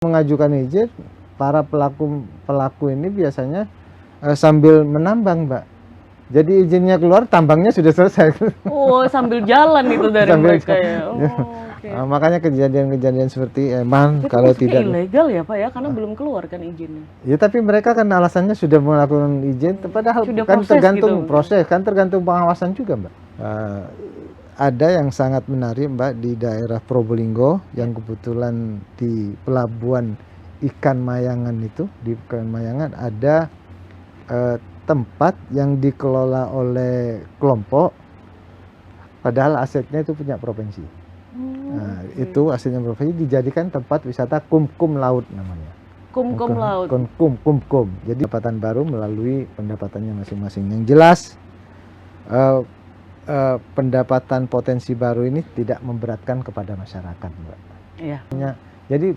mengajukan izin, para pelaku ini biasanya sambil menambang, Mbak. Jadi izinnya keluar, tambangnya sudah selesai. Oh, sambil jalan itu dari Sambil mereka ya. Oh, oke. Makanya kejadian-kejadian seperti emang Itu kalau maksudnya tidak ilegal ya Pak ya, karena belum keluar kan izinnya. ya, tapi mereka kan alasannya sudah melakukan izin, padahal Sudah kan proses tergantung gitu. proses, kan tergantung pengawasan juga, Mbak. Ada yang sangat menarik, Mbak, di daerah Probolinggo yang kebetulan di pelabuhan ikan Mayangan itu, di ikan Mayangan ada tempat yang dikelola oleh kelompok, padahal asetnya itu punya provinsi. Itu asetnya provinsi dijadikan tempat wisata kumkum laut namanya. Kumkum laut. Kumkum. Jadi pendapatan baru melalui pendapatannya masing-masing. Yang jelas pendapatan potensi baru ini tidak memberatkan kepada masyarakat, Mbak. Iya. Jadi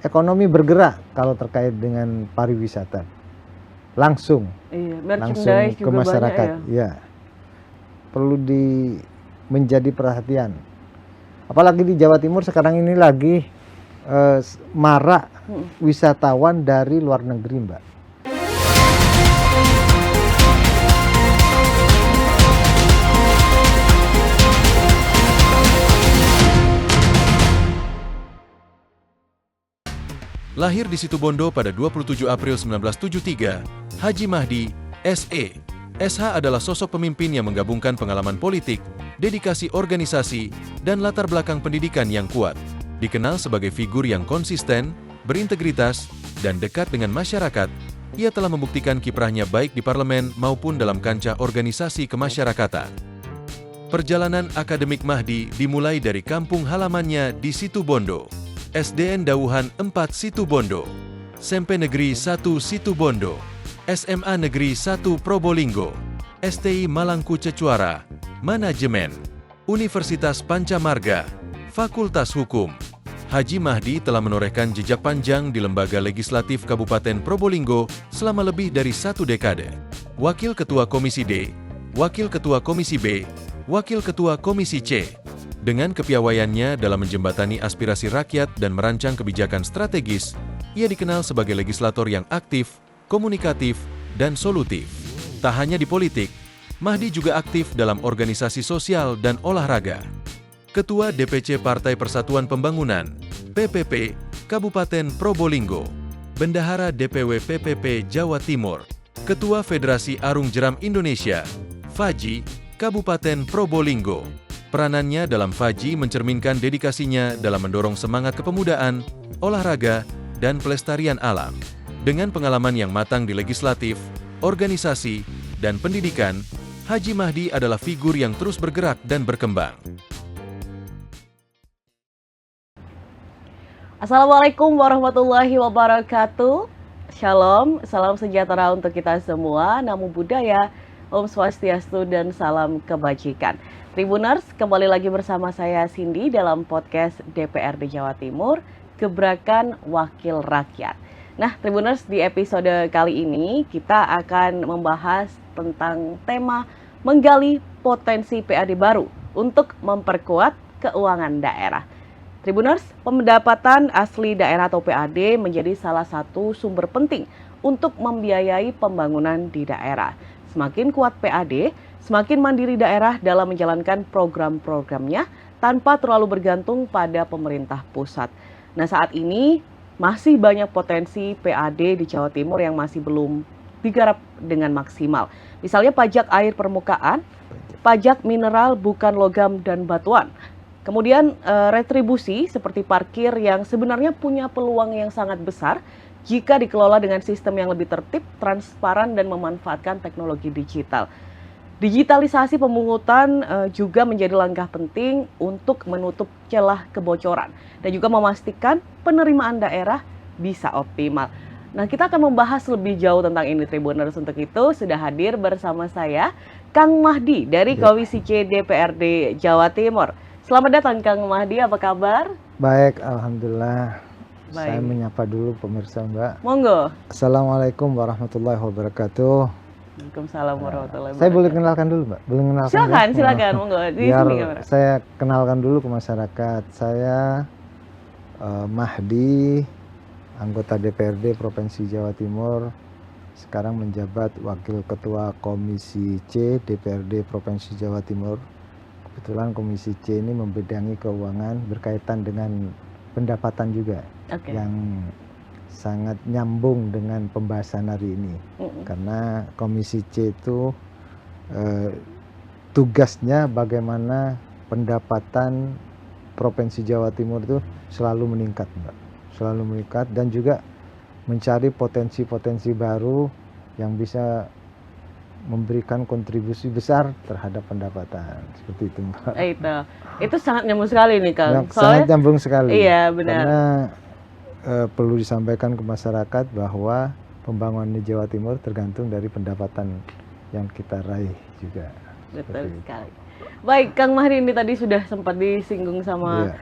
ekonomi bergerak kalau terkait dengan pariwisata langsung Merchandise ke juga masyarakat. banyak ya. Ya, perlu menjadi perhatian. Apalagi di Jawa Timur sekarang ini lagi marak wisatawan dari luar negeri, Mbak. Lahir di Situbondo pada 27 April 1973, Haji Mahdi, SE. SH adalah sosok pemimpin yang menggabungkan pengalaman politik, dedikasi organisasi, dan latar belakang pendidikan yang kuat. Dikenal sebagai figur yang konsisten, berintegritas, dan dekat dengan masyarakat, ia telah membuktikan kiprahnya baik di parlemen maupun dalam kancah organisasi kemasyarakatan. Perjalanan akademik Mahdi dimulai dari kampung halamannya di Situbondo. SDN Dauhan 4 Situbondo, SMP Negeri 1 Situbondo, SMA Negeri 1 Probolinggo, STI Malangku Cecuara, Manajemen, Universitas Pancamarga, Fakultas Hukum. Haji Mahdi telah menorehkan jejak panjang di Lembaga Legislatif Kabupaten Probolinggo selama lebih dari 1 dekade. Wakil Ketua Komisi D, Wakil Ketua Komisi B, Wakil Ketua Komisi C. Dengan kepiawaiannya dalam menjembatani aspirasi rakyat dan merancang kebijakan strategis, ia dikenal sebagai legislator yang aktif, komunikatif, dan solutif. Tak hanya di politik, Mahdi juga aktif dalam organisasi sosial dan olahraga. Ketua DPC Partai Persatuan Pembangunan, PPP, Kabupaten Probolinggo, Bendahara DPW PPP Jawa Timur, Ketua Federasi Arung Jeram Indonesia, FAJI, Kabupaten Probolinggo. Peranannya dalam FAJI mencerminkan dedikasinya dalam mendorong semangat kepemudaan, olahraga, dan pelestarian alam. Dengan pengalaman yang matang di legislatif, organisasi, dan pendidikan, Haji Mahdi adalah figur yang terus bergerak dan berkembang. Assalamualaikum warahmatullahi wabarakatuh. Shalom, salam sejahtera untuk kita semua, namo buddhaya, Om Swastiastu, dan salam kebajikan. Tribuners, kembali lagi bersama saya Cindy dalam podcast DPRD Jawa Timur, Gebrakan Wakil Rakyat. Nah, Tribuners, di episode kali ini kita akan membahas tentang tema menggali potensi PAD baru untuk memperkuat keuangan daerah. Tribuners, pendapatan asli daerah atau PAD menjadi salah satu sumber penting untuk membiayai pembangunan di daerah. Semakin kuat PAD, semakin mandiri daerah dalam menjalankan program-programnya tanpa terlalu bergantung pada pemerintah pusat. Nah, saat ini masih banyak potensi PAD di Jawa Timur yang masih belum digarap dengan maksimal. Misalnya pajak air permukaan, pajak mineral bukan logam dan batuan. Kemudian retribusi seperti parkir yang sebenarnya punya peluang yang sangat besar jika dikelola dengan sistem yang lebih tertib, transparan, dan memanfaatkan teknologi digital. Digitalisasi pemungutan juga menjadi langkah penting untuk menutup celah kebocoran dan juga memastikan penerimaan daerah bisa optimal. Nah, kita akan membahas lebih jauh tentang ini, Tribuners. Untuk itu sudah hadir bersama saya Kang Mahdi dari Komisi C DPRD Jawa Timur. Selamat datang Kang Mahdi, apa kabar? Baik, alhamdulillah. Baik. Saya menyapa dulu pemirsa, Mbak. Monggo. Assalamualaikum warahmatullahi wabarakatuh. Waalaikumsalam warahmatullahi wabarakatuh. Saya boleh kenalkan dulu, Mbak? Boleh kenalkan? Silakan, monggo. Di Biar sini kamera. saya kenalkan dulu ke masyarakat. Saya Mahdi, anggota DPRD Provinsi Jawa Timur, sekarang menjabat Wakil Ketua Komisi C DPRD Provinsi Jawa Timur. Kebetulan Komisi C ini membidangi keuangan berkaitan dengan pendapatan juga, yang sangat nyambung dengan pembahasan hari ini. Karena Komisi C itu tugasnya bagaimana pendapatan Provinsi Jawa Timur itu selalu meningkat, Mbak. Selalu meningkat, dan juga mencari potensi-potensi baru yang bisa memberikan kontribusi besar terhadap pendapatan. Seperti itu, Mbak. Itu sangat nyambung sekali nih, Kang. Sangat nyambung sekali. Iya, benar. Karena perlu disampaikan ke masyarakat bahwa pembangunan di Jawa Timur tergantung dari pendapatan yang kita raih juga. Betul sekali. Baik, Kang Mahdi, ini tadi sudah sempat disinggung sama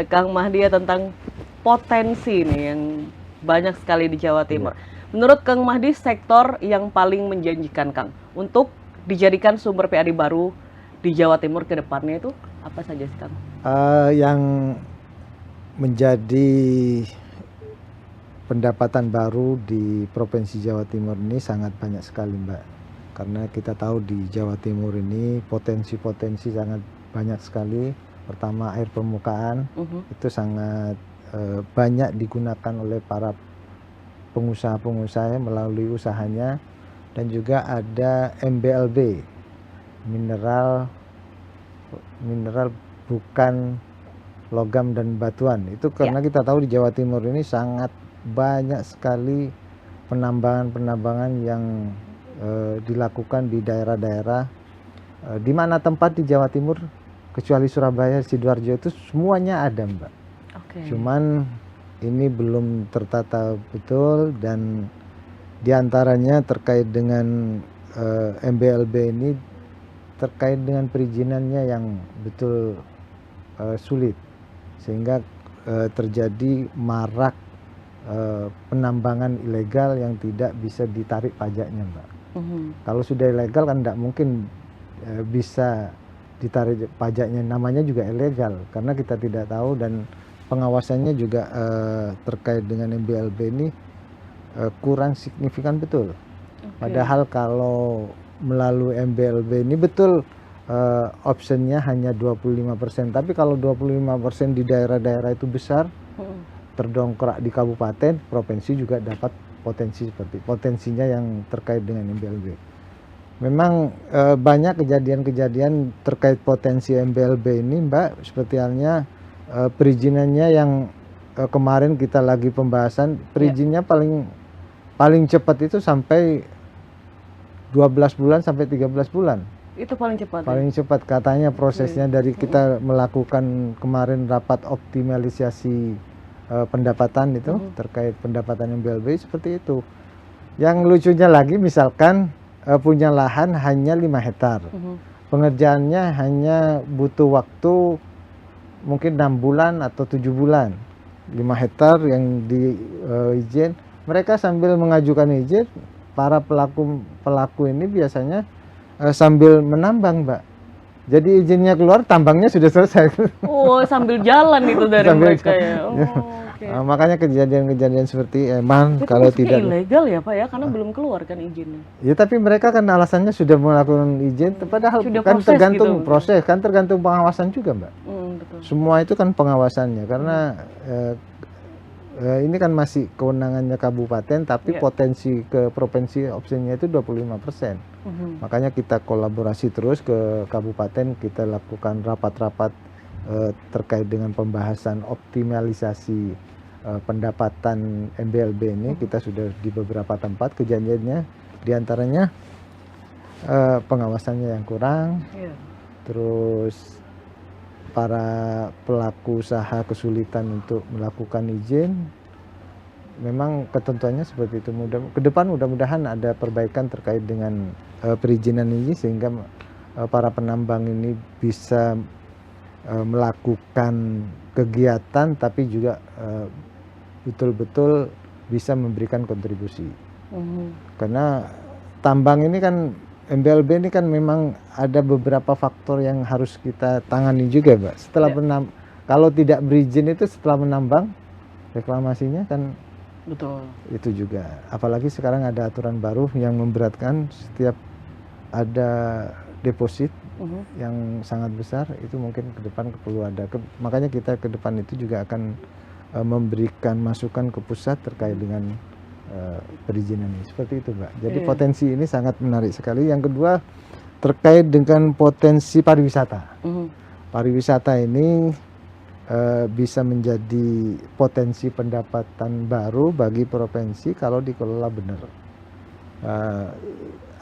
Kang Mahdi ya tentang potensi nih yang banyak sekali di Jawa Timur. Menurut Kang Mahdi, sektor yang paling menjanjikan, Kang, untuk dijadikan sumber PAD baru di Jawa Timur ke depannya itu apa saja sih, Kang? Yang menjadi pendapatan baru di Provinsi Jawa Timur ini sangat banyak sekali, Mbak. Karena kita tahu di Jawa Timur ini potensi-potensi sangat banyak sekali. Pertama, air permukaan itu sangat banyak digunakan oleh para pengusaha-pengusaha melalui usahanya, dan juga ada MBLB, mineral bukan logam dan batuan. Itu karena kita tahu di Jawa Timur ini sangat banyak sekali penambangan yang dilakukan di daerah-daerah di mana tempat di Jawa Timur kecuali Surabaya, Sidoarjo itu semuanya ada, Mbak. Cuman ini belum tertata betul, dan diantaranya terkait dengan MBLB ini terkait dengan perizinannya yang betul sulit, sehingga terjadi marak penambangan ilegal yang tidak bisa ditarik pajaknya, Mbak. Kalau sudah ilegal kan tidak mungkin bisa ditarik pajaknya, namanya juga ilegal karena kita tidak tahu, dan pengawasannya juga terkait dengan MBLB ini kurang signifikan betul. Padahal kalau melalui MBLB ini betul optionnya hanya 25%, tapi kalau 25% di daerah-daerah itu besar, terdongkrak di kabupaten, provinsi juga dapat potensinya yang terkait dengan MBLB. Memang banyak kejadian-kejadian terkait potensi MBLB ini, Mbak, seperti halnya perizinannya yang kemarin kita lagi pembahasan, perizinnya paling cepat itu sampai 12 bulan sampai 13 bulan. Itu paling cepat. Paling cepat katanya prosesnya dari kita melakukan kemarin rapat optimalisasi pendapatan itu terkait pendapatan MBLB seperti itu. Yang lucunya lagi misalkan punya lahan hanya 5 hektar. Pengerjaannya hanya butuh waktu mungkin 6 bulan atau 7 bulan. 5 hektar yang izin, mereka sambil mengajukan izin, para pelaku ini biasanya sambil menambang, Mbak. Jadi izinnya keluar, tambangnya sudah selesai. Oh, sambil jalan itu dari mereka ya. Makanya kejadian-kejadian seperti emang kalau tidak ilegal ya, Pak ya, karena belum keluar kan izinnya. Ya, tapi mereka kan alasannya sudah melakukan izin, padahal sudah kan tergantung gitu. proses, kan tergantung pengawasan juga, Mbak. Betul. Semua itu kan pengawasannya, karena ini kan masih kewenangannya kabupaten, tapi potensi ke provinsi opsinya itu 25%. Makanya kita kolaborasi terus ke kabupaten, kita lakukan rapat-rapat terkait dengan pembahasan optimalisasi pendapatan MBLB ini. Kita sudah di beberapa tempat kejadiannya, diantaranya pengawasannya yang kurang, terus para pelaku usaha kesulitan untuk melakukan izin. Memang ketentuannya seperti itu. Ke depan mudah-mudahan ada perbaikan terkait dengan perizinan ini, sehingga para penambang ini bisa melakukan kegiatan tapi juga betul-betul bisa memberikan kontribusi. Karena tambang ini kan, MBLB ini kan memang ada beberapa faktor yang harus kita tangani juga, Mbak. Kalau tidak berizin itu setelah menambang, reklamasinya kan Betul. Itu juga. Apalagi sekarang ada aturan baru yang memberatkan setiap ada deposit yang sangat besar, itu mungkin ke depan perlu ada. Makanya kita ke depan itu juga akan memberikan masukan ke pusat terkait dengan perizinan ini. Seperti itu, Mbak. Jadi potensi ini sangat menarik sekali. Yang kedua terkait dengan potensi pariwisata. Pariwisata ini bisa menjadi potensi pendapatan baru bagi provinsi kalau dikelola benar.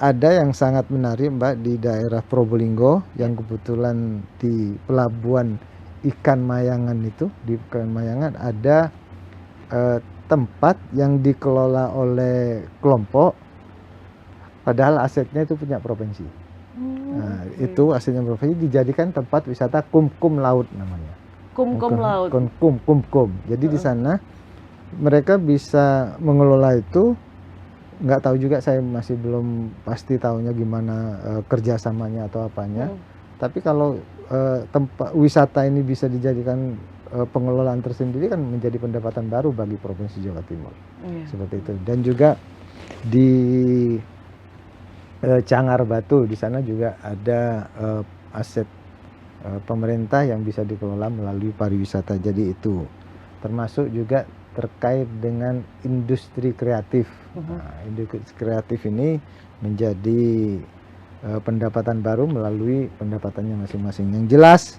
Ada yang sangat menarik, Mbak, di daerah Probolinggo yang kebetulan di pelabuhan ikan Mayangan itu, di ikan Mayangan ada tempat yang dikelola oleh kelompok, padahal asetnya itu punya provinsi. Nah, itu asetnya provinsi dijadikan tempat wisata kumkum laut namanya. Kumkum laut. Kumkum. Jadi di sana mereka bisa mengelola itu. Nggak tahu juga, saya masih belum pasti tahunya gimana kerjasamanya atau apanya. Tapi kalau tempat wisata ini bisa dijadikan pengelolaan tersendiri, kan menjadi pendapatan baru bagi Provinsi Jawa Timur. Seperti itu. Dan juga di Cangar Batu, di sana juga ada aset pemerintah yang bisa dikelola melalui pariwisata. Jadi itu termasuk juga terkait dengan industri kreatif. Nah, industri kreatif ini menjadi pendapatan baru melalui pendapatannya masing-masing. Yang jelas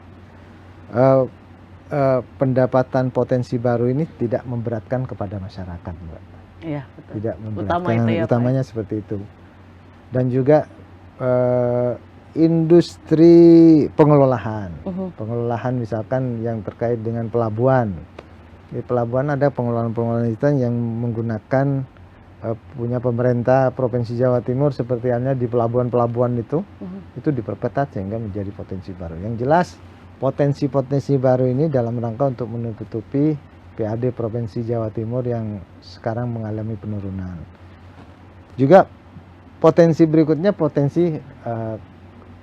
pendapatan potensi baru ini tidak memberatkan kepada masyarakat, Mbak. Iya, betul. Tidak memberatkan, utamanya seperti itu. Dan juga industri pengelolaan. Pengelolaan misalkan yang terkait dengan pelabuhan. Di pelabuhan ada pengelolaan itu yang menggunakan punya pemerintah Provinsi Jawa Timur, seperti halnya di pelabuhan-pelabuhan itu diperketat sehingga menjadi potensi baru. Yang jelas potensi-potensi baru ini dalam rangka untuk menutupi PAD Provinsi Jawa Timur yang sekarang mengalami penurunan. Juga potensi berikutnya potensi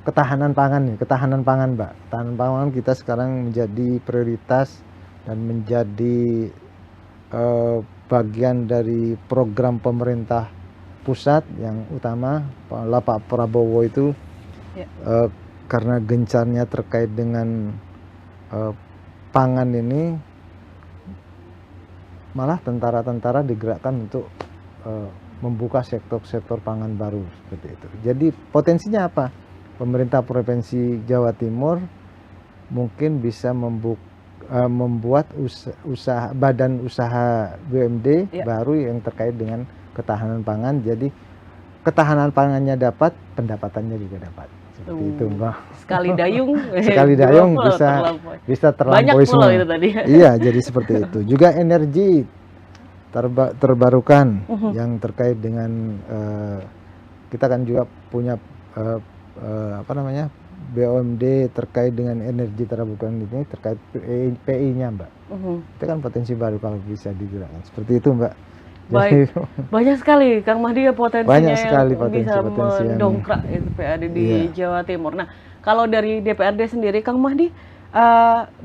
ketahanan pangan nih, ketahanan pangan, Mbak. Ketahanan pangan kita sekarang menjadi prioritas dan menjadi bagian dari program pemerintah pusat yang utama. Pak Prabowo itu karena gencarnya terkait dengan pangan ini, malah tentara-tentara digerakkan untuk membuka sektor-sektor pangan baru seperti itu. Jadi potensinya apa? Pemerintah Provinsi Jawa Timur mungkin bisa membuat usaha badan usaha BUMD baru yang terkait dengan ketahanan pangan. Jadi ketahanan pangannya dapat, pendapatannya juga dapat. Seperti itu, Mbak. Sekali dayung, sekali dayung bisa terlampaui semua. Itu tadi. Iya, jadi seperti itu. Juga energi terbarukan yang terkait dengan kita kan juga punya BUMD terkait dengan energi terbarukan ini, terkait PI-nya, Mbak. Itu kan potensi baru kalau bisa digerakkan. Seperti itu, Mbak. Baik, banyak sekali Kang Mahdi ya potensinya banyak sekali yang bisa mendongkrak itu PAD di Jawa Timur. Nah, kalau dari DPRD sendiri, Kang Mahdi,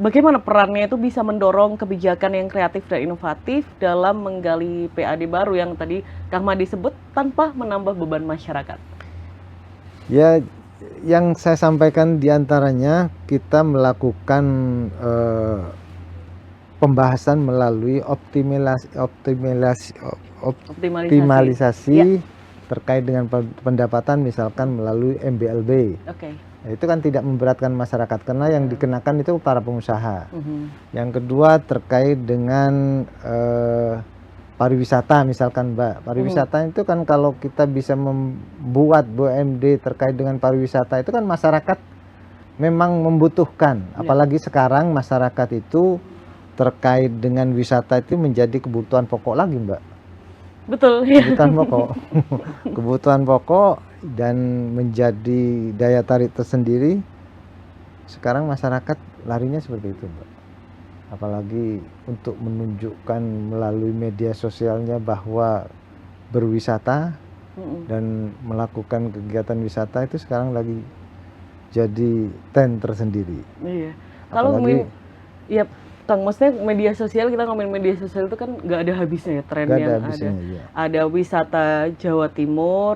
bagaimana perannya itu bisa mendorong kebijakan yang kreatif dan inovatif dalam menggali PAD baru yang tadi Kang Mahdi sebut tanpa menambah beban masyarakat? Ya, yang saya sampaikan diantaranya kita melakukan pembahasan melalui optimalisasi terkait dengan pendapatan, misalkan melalui MBLB. Nah, itu kan tidak memberatkan masyarakat karena yang dikenakan itu para pengusaha. Yang kedua terkait dengan pariwisata, misalkan, Mbak. Pariwisata itu kan kalau kita bisa membuat BUMD terkait dengan pariwisata itu kan masyarakat memang membutuhkan. Apalagi sekarang masyarakat itu terkait dengan wisata itu menjadi kebutuhan pokok lagi, Mbak. Betul. Kebutuhan pokok. Kebutuhan pokok dan menjadi daya tarik tersendiri. Sekarang masyarakat larinya seperti itu, Mbak. Apalagi untuk menunjukkan melalui media sosialnya bahwa berwisata dan melakukan kegiatan wisata itu sekarang lagi jadi tren tersendiri. Iya. Apalagi, Kang, maksudnya media sosial, kita ngomongin media sosial itu kan nggak ada habisnya ya, tren Gak yang ada ada. habisnya, iya. Ada wisata Jawa Timur,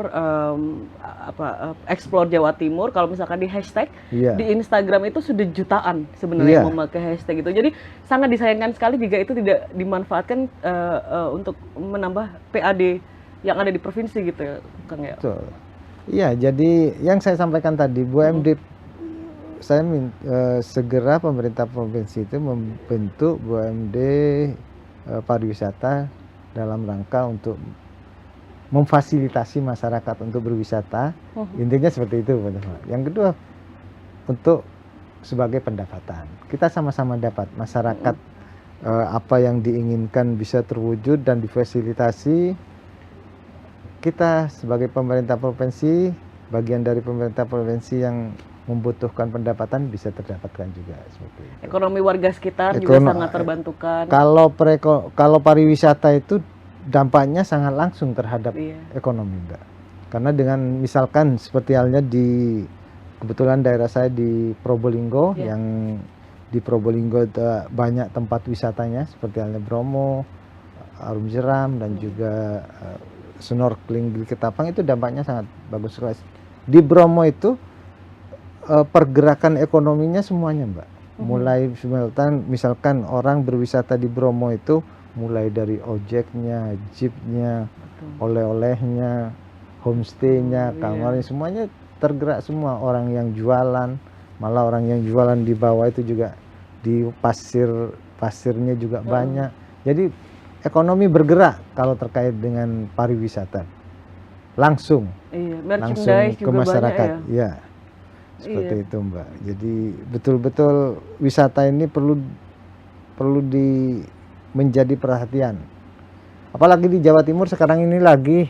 explore Jawa Timur. Kalau misalkan di hashtag Iya. di Instagram itu sudah jutaan sebenarnya Iya. yang memakai hashtag itu. Jadi sangat disayangkan sekali jika itu tidak dimanfaatkan untuk menambah PAD yang ada di provinsi gitu ya, Kang ya. Betul. Iya, jadi yang saya sampaikan tadi, BUMD, saya segera pemerintah provinsi itu membentuk BUMD pariwisata dalam rangka untuk memfasilitasi masyarakat untuk berwisata. Intinya seperti itu, Pak. Yang kedua, untuk sebagai pendapatan. Kita sama-sama dapat masyarakat apa yang diinginkan bisa terwujud dan difasilitasi. Kita sebagai pemerintah provinsi, bagian dari pemerintah provinsi yang membutuhkan pendapatan bisa terdapatkan juga seperti itu. Ekonomi warga sekitar juga sangat terbantukan. Kalau pariwisata itu dampaknya sangat langsung terhadap ekonomi, Mbak. Karena dengan misalkan seperti halnya di kebetulan daerah saya di Probolinggo, yang di Probolinggo itu banyak tempat wisatanya seperti halnya Bromo, Arum Jeram, dan juga snorkeling di Ketapang, itu dampaknya sangat bagus sekali. Di Bromo itu pergerakan ekonominya semuanya, Mbak. Mulai misalkan orang berwisata di Bromo itu mulai dari ojeknya, jeepnya, oleh-olehnya, homestaynya, kamarnya, semuanya tergerak semua. Orang yang jualan, malah orang yang jualan di bawah itu juga di pasirnya juga banyak. Jadi ekonomi bergerak kalau terkait dengan pariwisata langsung ke masyarakat, ya. Seperti itu, Mbak. Jadi betul-betul wisata ini perlu menjadi perhatian. Apalagi di Jawa Timur sekarang ini lagi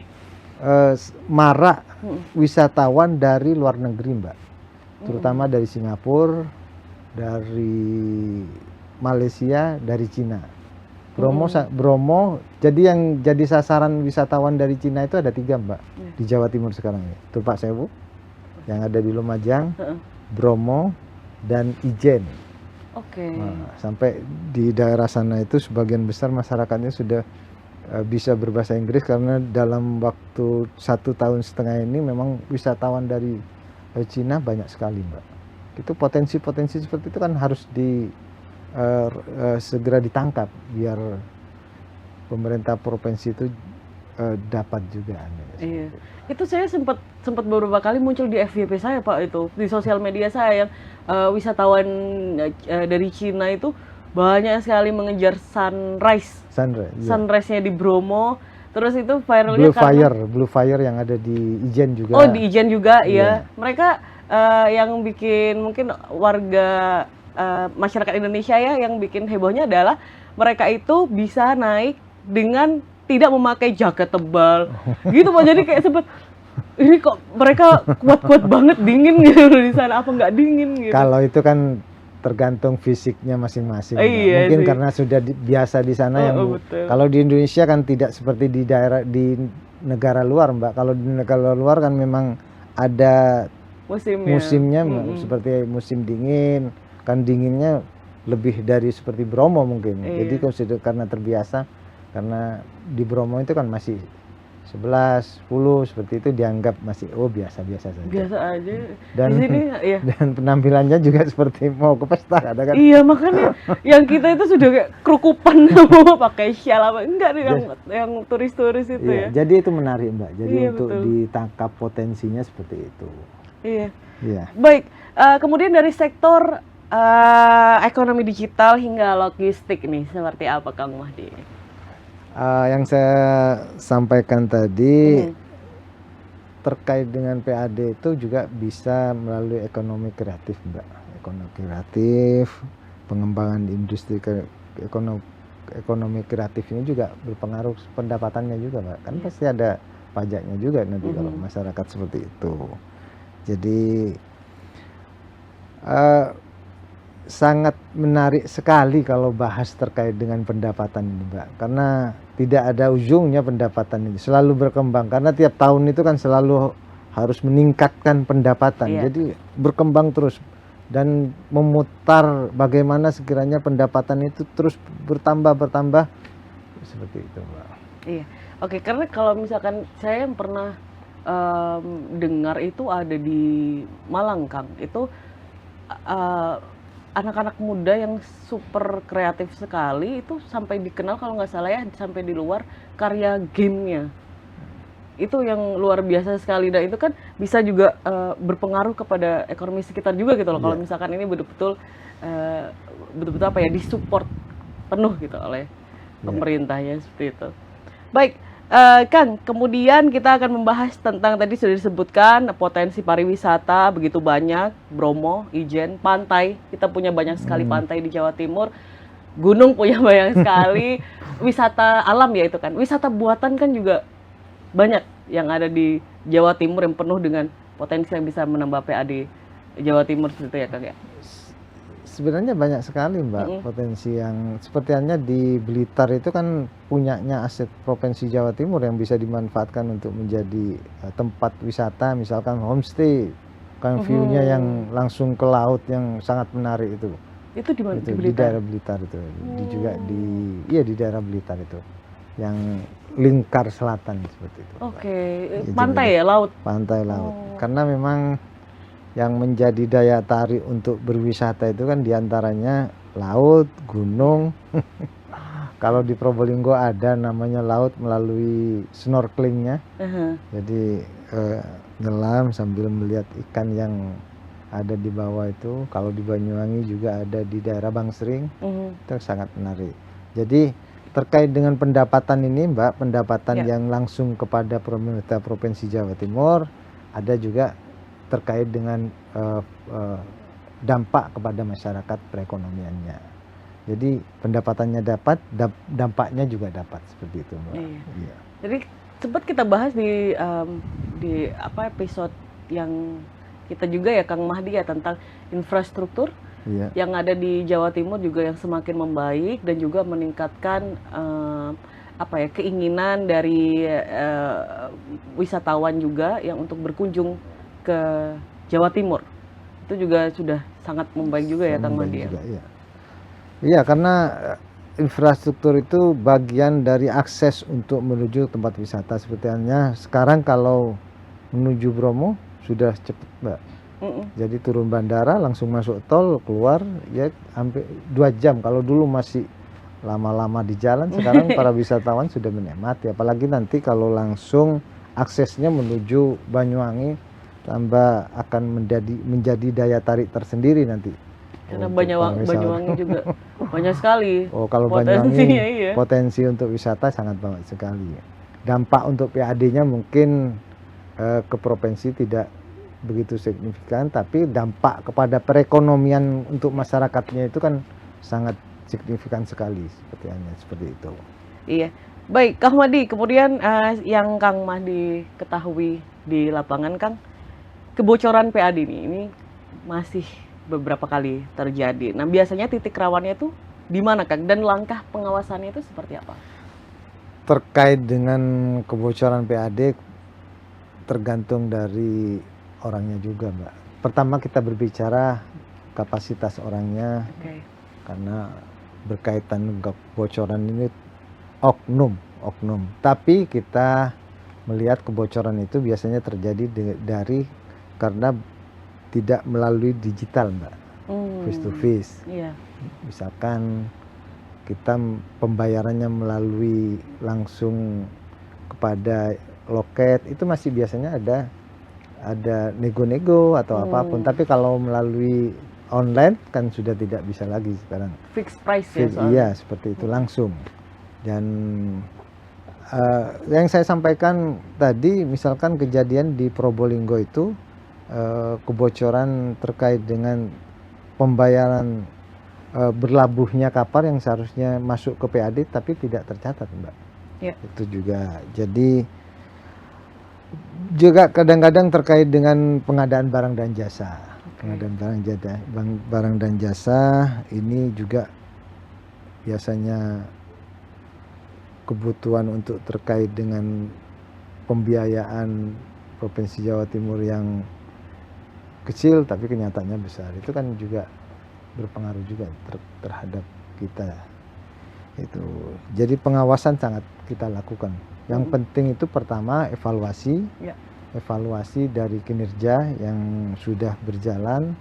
marak wisatawan dari luar negeri, Mbak. Terutama dari Singapura, dari Malaysia, dari Cina. Bromo, jadi yang jadi sasaran wisatawan dari Cina itu ada 3, Mbak, di Jawa Timur sekarang ini. Tumpak Sewu, yang ada di Lumajang, Bromo, dan Ijen. Nah, sampai di daerah sana itu sebagian besar masyarakatnya sudah bisa berbahasa Inggris, karena dalam waktu 1,5 tahun ini memang wisatawan dari Cina banyak sekali, Mbak. Itu potensi-potensi seperti itu kan harus segera ditangkap biar pemerintah provinsi itu dapat juga. Iya. Itu saya sempat beberapa kali muncul di FYP saya, Pak, itu di sosial media saya yang wisatawan dari Cina itu banyak sekali mengejar sunrise-nya di Bromo. Terus itu viralnya Blue Fire yang ada di Ijen juga. Oh, di Ijen juga, ya. Mereka yang bikin mungkin warga masyarakat Indonesia ya, yang bikin hebohnya adalah mereka itu bisa naik dengan tidak memakai jaket tebal, gitu, Pak. Jadi kayak sempet, ini kok mereka kuat-kuat banget, dingin gitu di sana, apa nggak dingin gitu? Kalau itu kan tergantung fisiknya masing-masing. Iya, mungkin sih. Karena sudah biasa di sana. Kalau di Indonesia kan tidak seperti di negara luar, Mbak. Kalau di negara luar kan memang ada musimnya, seperti musim dingin, kan dinginnya lebih dari seperti Bromo mungkin. Jadi karena terbiasa, karena di Bromo itu kan masih 11, 10 seperti itu, dianggap masih biasa-biasa saja. Biasa aja. Dan di sini, dan penampilannya juga seperti mau ke pesta, ada kan? Iya, makanya yang kita itu sudah kayak kerukupan mau pakai syal apa enggak nih, yang turis-turis itu ya. Jadi itu menarik, Mbak. Jadi untuk ditangkap potensinya seperti itu. Iya. Baik, kemudian dari sektor ekonomi digital hingga logistik nih, seperti apa, Kang Mahdi? Yang saya sampaikan tadi terkait dengan PAD itu juga bisa melalui ekonomi kreatif, Mbak. Ekonomi kreatif, pengembangan industri ekonomi kreatif ini juga berpengaruh pendapatannya juga, Mbak. Kan pasti ada pajaknya juga nanti kalau masyarakat seperti itu. Jadi sangat menarik sekali kalau bahas terkait dengan pendapatan ini, Mbak. Karena tidak ada ujungnya pendapatan ini, selalu berkembang. Karena tiap tahun itu kan selalu harus meningkatkan pendapatan. Jadi berkembang terus. dan memutar bagaimana sekiranya pendapatan itu terus bertambah seperti itu, Mbak. Iya, oke. Karena kalau misalkan saya yang pernah dengar itu ada di Malang, Kang. Itu eh, anak-anak muda yang super kreatif sekali itu sampai dikenal kalau nggak salah ya sampai di luar karya gamenya. Itu yang luar biasa sekali dan itu kan bisa juga berpengaruh kepada ekonomi sekitar juga gitu loh. Kalau Iya. misalkan ini betul-betul betul-betul apa ya disupport penuh gitu oleh pemerintah ya seperti itu. Baik, Kang, kemudian kita akan membahas tentang tadi sudah disebutkan potensi pariwisata begitu banyak, Bromo, Ijen, pantai. Kita punya banyak sekali pantai di Jawa Timur. Gunung punya banyak sekali. Wisata alam ya itu kan. Wisata buatan kan juga banyak yang ada di Jawa Timur yang penuh dengan potensi yang bisa menambah PAD Jawa Timur seperti itu ya, Kang ya. Sebenarnya banyak sekali, Mbak, potensi yang seperti halnya di Blitar itu kan punyanya aset Provinsi Jawa Timur yang bisa dimanfaatkan untuk menjadi tempat wisata, misalkan homestay, kan view-nya yang langsung ke laut yang sangat menarik itu. Itu di mana? Itu Di di Blitar. daerah Blitar itu. Juga di daerah Blitar itu. Yang lingkar selatan seperti itu. Oke, Itu pantai ya, laut. Pantai laut. Karena memang yang menjadi daya tarik untuk berwisata itu kan diantaranya laut, gunung. Kalau di Probolinggo ada namanya laut melalui snorkelingnya. Jadi nyelam sambil melihat ikan yang ada di bawah itu. Kalau di Banyuwangi juga ada di daerah Bangsering. Itu sangat menarik. Jadi terkait dengan pendapatan ini, Mbak, pendapatan yang langsung kepada pemerintah Provinsi Jawa Timur, ada juga terkait dengan dampak kepada masyarakat perekonomiannya. Jadi pendapatannya dapat, dampaknya juga dapat seperti itu, Mbak. Iya. Jadi sempat kita bahas di episode yang kita juga ya, Kang Mahdi ya, tentang infrastruktur yang ada di Jawa Timur juga yang semakin membaik dan juga meningkatkan keinginan dari wisatawan juga yang untuk berkunjung ke Jawa Timur. Itu juga sudah sangat membaik juga ya, Kang Mahdi ya. Iya, karena infrastruktur itu bagian dari akses untuk menuju tempat wisata. Seperti halnya sekarang kalau menuju Bromo sudah cepat, Mbak. Jadi turun bandara langsung masuk tol, keluar ya hampir 2 jam. Kalau dulu masih lama-lama di jalan, sekarang para wisatawan sudah menikmati. Apalagi nanti kalau langsung aksesnya menuju Banyuwangi, tambah akan menjadi daya tarik tersendiri nanti. Karena Banyuwangi juga banyak sekali. Oh, kalau Banyuwangi potensi untuk wisata sangat banyak sekali. Dampak untuk PAD-nya mungkin ke provinsi tidak begitu signifikan, tapi dampak kepada perekonomian untuk masyarakatnya itu kan sangat signifikan sekali, seperti itu. Iya, baik, Kang Mahdi. Kemudian yang Kang Mahdi ketahui di lapangan, Kang, kebocoran PAD ini masih beberapa kali terjadi. Nah, biasanya titik rawannya itu di mana, Kang? Dan langkah pengawasannya itu seperti apa? Terkait dengan kebocoran PAD tergantung dari orangnya juga, Mbak. Pertama kita berbicara kapasitas orangnya, karena berkaitan dengan kebocoran ini oknum. Tapi kita melihat kebocoran itu biasanya terjadi karena tidak melalui digital, Mbak, face to face. Misalkan kita pembayarannya melalui langsung kepada loket, itu masih biasanya ada nego-nego atau apapun. Tapi kalau melalui online kan sudah tidak bisa lagi sekarang. Fixed price ya soalnya. Iya, seperti itu langsung. Dan yang saya sampaikan tadi, misalkan kejadian di Probolinggo itu kebocoran terkait dengan pembayaran berlabuhnya kapal yang seharusnya masuk ke PAD tapi tidak tercatat, Mbak. Itu juga. Jadi juga kadang-kadang terkait dengan pengadaan barang dan jasa. Pengadaan barang dan jasa ini juga biasanya kebutuhan untuk terkait dengan pembiayaan Provinsi Jawa Timur yang kecil tapi kenyataannya besar. Itu kan juga berpengaruh juga terhadap kita. Itu. Jadi pengawasan sangat kita lakukan. Yang penting itu pertama evaluasi. Ya. Evaluasi dari kinerja yang sudah berjalan.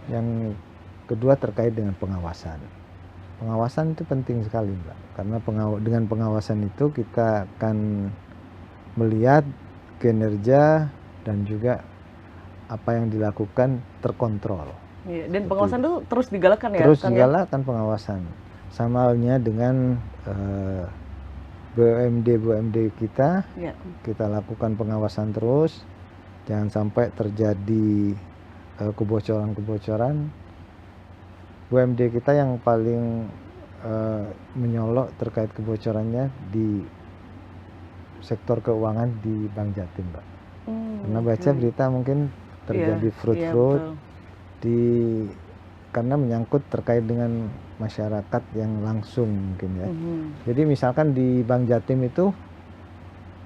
Yang kedua terkait dengan pengawasan. Pengawasan itu penting sekali, Mbak. Karena dengan pengawasan itu kita akan melihat kinerja dan juga apa yang dilakukan terkontrol. Iya, dan pengawasan itu terus digalakkan ya? Terus Kang, digalakkan pengawasan. Sama halnya dengan BUMD kita, ya. kita lakukan pengawasan terus. Jangan sampai terjadi kebocoran-kebocoran. BUMD kita yang paling menyolok terkait kebocorannya di sektor keuangan di Bank Jatim, Mbak. Karena baca berita mungkin terjadi fraud karena menyangkut terkait dengan masyarakat yang langsung mungkin ya. Jadi misalkan di Bank Jatim itu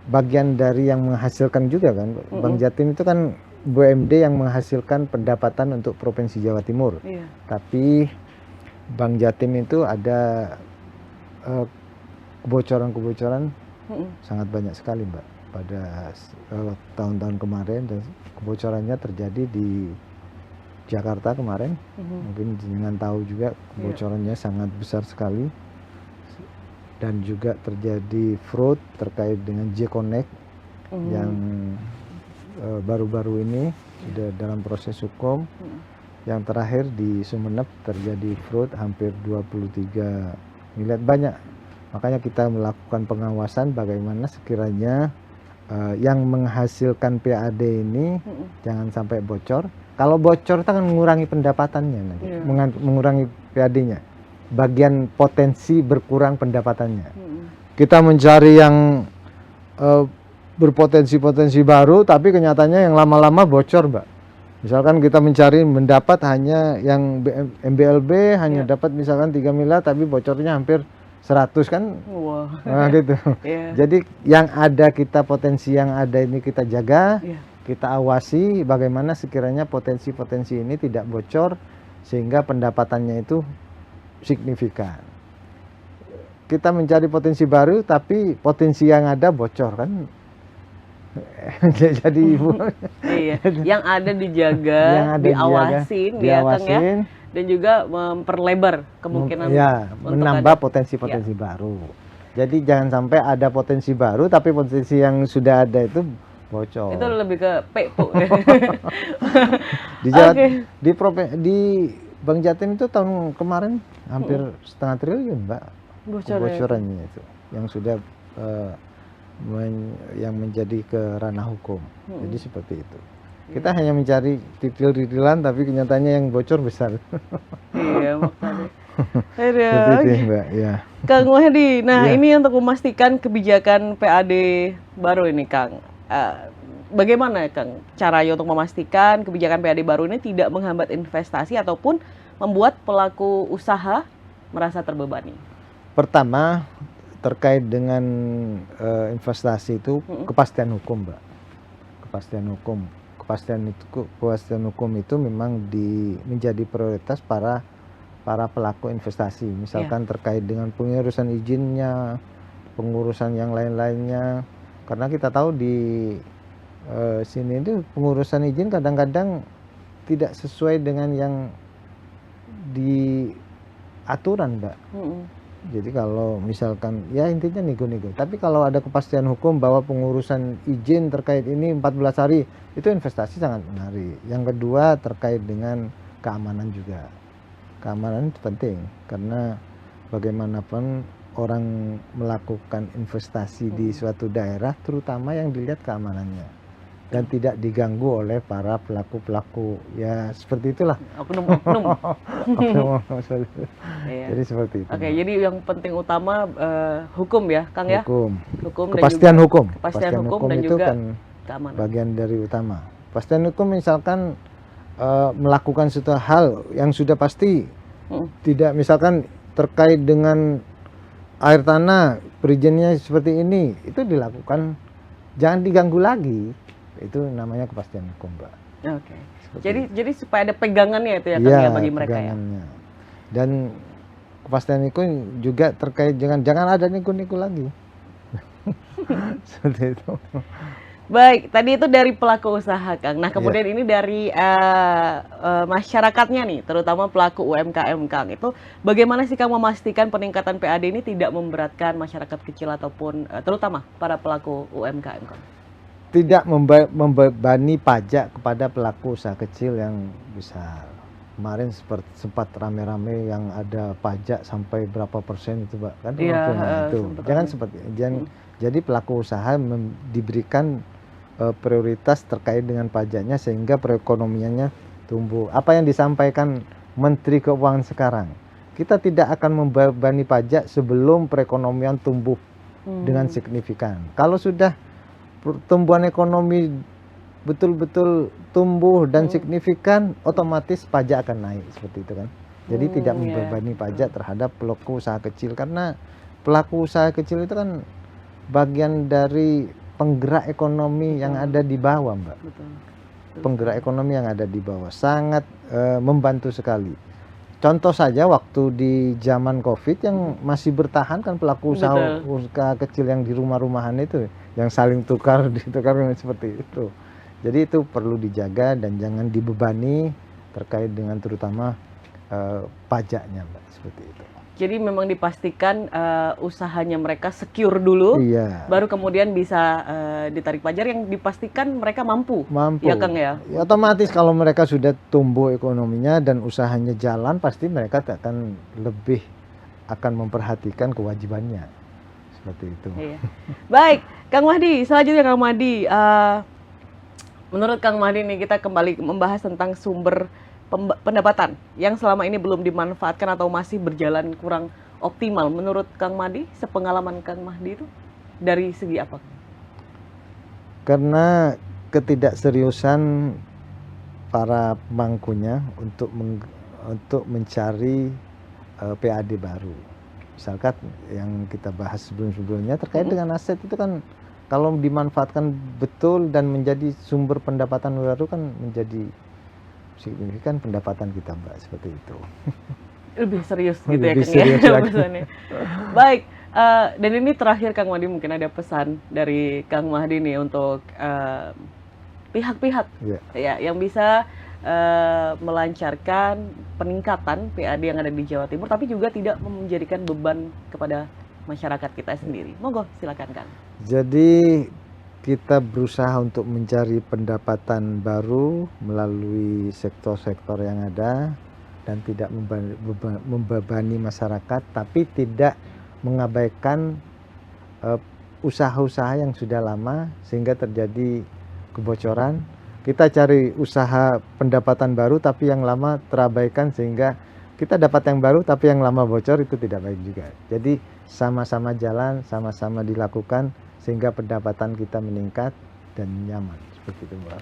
bagian dari yang menghasilkan juga kan. Bank Jatim itu kan BUMD yang menghasilkan pendapatan untuk Provinsi Jawa Timur. Tapi Bank Jatim itu ada kebocoran-kebocoran sangat banyak sekali, Mbak, pada tahun-tahun kemarin, dan kebocorannya terjadi di Jakarta kemarin. Mungkin jangan tahu juga kebocorannya sangat besar sekali. Dan juga terjadi fraud terkait dengan J-Connect yang baru-baru ini sudah dalam proses hukum. Yang terakhir di Sumeneb terjadi fraud hampir 23 miliar, banyak. Makanya kita melakukan pengawasan bagaimana sekiranya yang menghasilkan PAD ini jangan sampai bocor. Kalau bocor itu akan mengurangi pendapatannya nanti, mengurangi PAD-nya. Bagian potensi berkurang pendapatannya. Kita mencari yang berpotensi-potensi baru, tapi kenyataannya yang lama-lama bocor, Mbak. Misalkan kita mencari mendapat hanya yang MBLB hanya dapat misalkan 3 miliar, tapi bocornya hampir 100 kan. Nah, gitu. Jadi yang ada kita, potensi yang ada ini kita jaga, kita awasi bagaimana sekiranya potensi-potensi ini tidak bocor sehingga pendapatannya itu signifikan. Kita mencari potensi baru tapi potensi yang ada bocor kan. Jadi yang ada dijaga, diawasin, ya Kang ya, dan juga memperlebar kemungkinan menambah potensi-potensi baru. Jadi jangan sampai ada potensi baru tapi potensi yang sudah ada itu bocor. Itu lebih ke PU. Di Bank Jatim itu tahun kemarin hampir setengah triliun, Mbak, bocorannya itu yang sudah yang menjadi ke ranah hukum. Jadi seperti itu. Kita hanya mencari titil-titilan tapi kenyataannya yang bocor besar. Iya, makanya. Seperti itu, Mbak, ya. Kang Wahdi, ini untuk memastikan kebijakan PAD baru ini, Kang. Bagaimana, Kang, caranya untuk memastikan kebijakan PAD baru ini tidak menghambat investasi ataupun membuat pelaku usaha merasa terbebani? Pertama, terkait dengan investasi itu kepastian hukum, Mbak. Kepastian hukum itu memang menjadi prioritas para pelaku investasi. Misalkan terkait dengan pengurusan izinnya, pengurusan yang lain-lainnya. Karena kita tahu di sini itu pengurusan izin kadang-kadang tidak sesuai dengan yang di aturan, Mbak. Jadi kalau misalkan ya intinya nego-nego. Tapi kalau ada kepastian hukum bahwa pengurusan izin terkait ini 14 hari, itu investasi sangat menarik. Yang kedua terkait dengan keamanan juga. Keamanan itu penting karena bagaimanapun orang melakukan investasi di suatu daerah, terutama yang dilihat keamanannya dan tidak diganggu oleh para pelaku-pelaku, ya seperti itulah, oknum-oknum. Jadi seperti itu. Oke, jadi yang penting utama hukum ya, Kang ya. Hukum kepastian hukum dan itu juga kan keamanan. Bagian dari utama. Kepastian hukum misalkan melakukan suatu hal yang sudah pasti, tidak misalkan terkait dengan air tanah, perizinannya seperti ini, itu dilakukan, jangan diganggu lagi. Itu namanya kepastian hukum, Mbak. Oke. Seperti Jadi supaya ada pegangannya itu ya Kang iya, ya bagi mereka ya. pegangannya. Dan kepastian itu juga terkait dengan jangan ada niku-niku lagi. Seperti itu. Baik, tadi itu dari pelaku usaha Kang. Nah kemudian ini dari masyarakatnya nih, terutama pelaku UMKM Kang. Itu bagaimana sih Kang memastikan peningkatan PAD ini tidak memberatkan masyarakat kecil ataupun terutama para pelaku UMKM Kang? Tidak membebani pajak kepada pelaku usaha kecil yang besar. Kemarin sempat rame-rame yang ada pajak sampai berapa persen itu, Pak, kan? Iya, Itu. sempat Jangan rame. seperti jadi pelaku usaha diberikan prioritas terkait dengan pajaknya sehingga perekonomiannya tumbuh. Apa yang disampaikan Menteri Keuangan sekarang, kita tidak akan membebani pajak sebelum perekonomian tumbuh dengan signifikan. Kalau sudah pertumbuhan ekonomi betul-betul tumbuh dan signifikan, otomatis pajak akan naik seperti itu kan. Jadi tidak membebani pajak terhadap pelaku usaha kecil, karena pelaku usaha kecil itu kan bagian dari penggerak ekonomi yang ada di bawah, Mbak. Betul. Penggerak ekonomi yang ada di bawah sangat membantu sekali. Contoh saja waktu di zaman Covid yang masih bertahan kan pelaku usaha kecil yang di rumah-rumahan itu, yang saling ditukar seperti itu. Jadi itu perlu dijaga dan jangan dibebani terkait dengan terutama pajaknya, Mbak, seperti itu. Jadi memang dipastikan usahanya mereka secure dulu, Iya. baru kemudian bisa ditarik pajak yang dipastikan mereka mampu. Mampu. Ya Kang ya. Ya, otomatis kalau mereka sudah tumbuh ekonominya dan usahanya jalan, pasti mereka lebih akan memperhatikan kewajibannya. Seperti itu. Iya. Baik, Kang Mahdi, selanjutnya Kang Mahdi. Menurut Kang Mahdi nih kita kembali membahas tentang sumber pendapatan yang selama ini belum dimanfaatkan atau masih berjalan kurang optimal. Menurut Kang Mahdi, sepengalaman Kang Mahdi itu dari segi apa? Karena ketidakseriusan para pemangkunya untuk mencari PAD baru. Misalkan yang kita bahas sebelum-sebelumnya terkait dengan aset itu kan kalau dimanfaatkan betul dan menjadi sumber pendapatan baru kan menjadi signifikan pendapatan kita, Mbak, seperti itu. Lebih serius gitu Lebih ya Kang serius ya lagi. pesannya. Baik, dan ini terakhir Kang Mahdi mungkin ada pesan dari Kang Mahdi nih untuk pihak-pihak ya yang bisa melancarkan peningkatan PAD yang ada di Jawa Timur tapi juga tidak menjadikan beban kepada masyarakat kita sendiri. Monggo silakan Kang. Jadi kita berusaha untuk mencari pendapatan baru melalui sektor-sektor yang ada dan tidak membebani masyarakat, tapi tidak mengabaikan usaha-usaha yang sudah lama sehingga terjadi kebocoran. Kita cari usaha pendapatan baru tapi yang lama terabaikan sehingga kita dapat yang baru tapi yang lama bocor, itu tidak baik juga. Jadi sama-sama jalan, sama-sama dilakukan sehingga pendapatan kita meningkat dan nyaman, seperti itu, Mbak.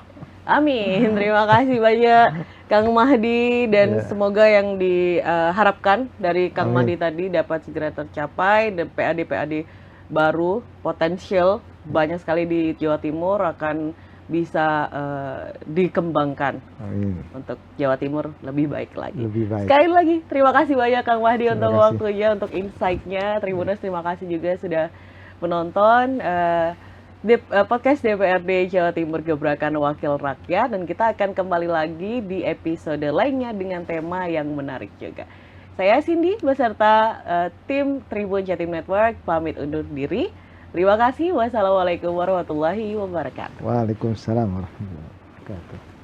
Amin. Terima kasih banyak Kang Mahdi dan semoga yang diharapkan dari Kang Mahdi tadi dapat segera tercapai dan PAD-PAD baru potensial banyak sekali di Jawa Timur akan bisa dikembangkan. Amin. Untuk Jawa Timur lebih baik lagi. Lebih baik. Sekali lagi terima kasih banyak Kang Mahdi untuk kasih. waktunya, untuk insight-nya. Tribuners terima kasih juga sudah menonton podcast DPRD Jawa Timur Gebrakan Wakil Rakyat, dan kita akan kembali lagi di episode lainnya dengan tema yang menarik juga. Saya Cindy beserta tim Tribun Jatim Network pamit undur diri. Terima kasih. Wassalamualaikum warahmatullahi wabarakatuh. Waalaikumsalam warahmatullahi wabarakatuh.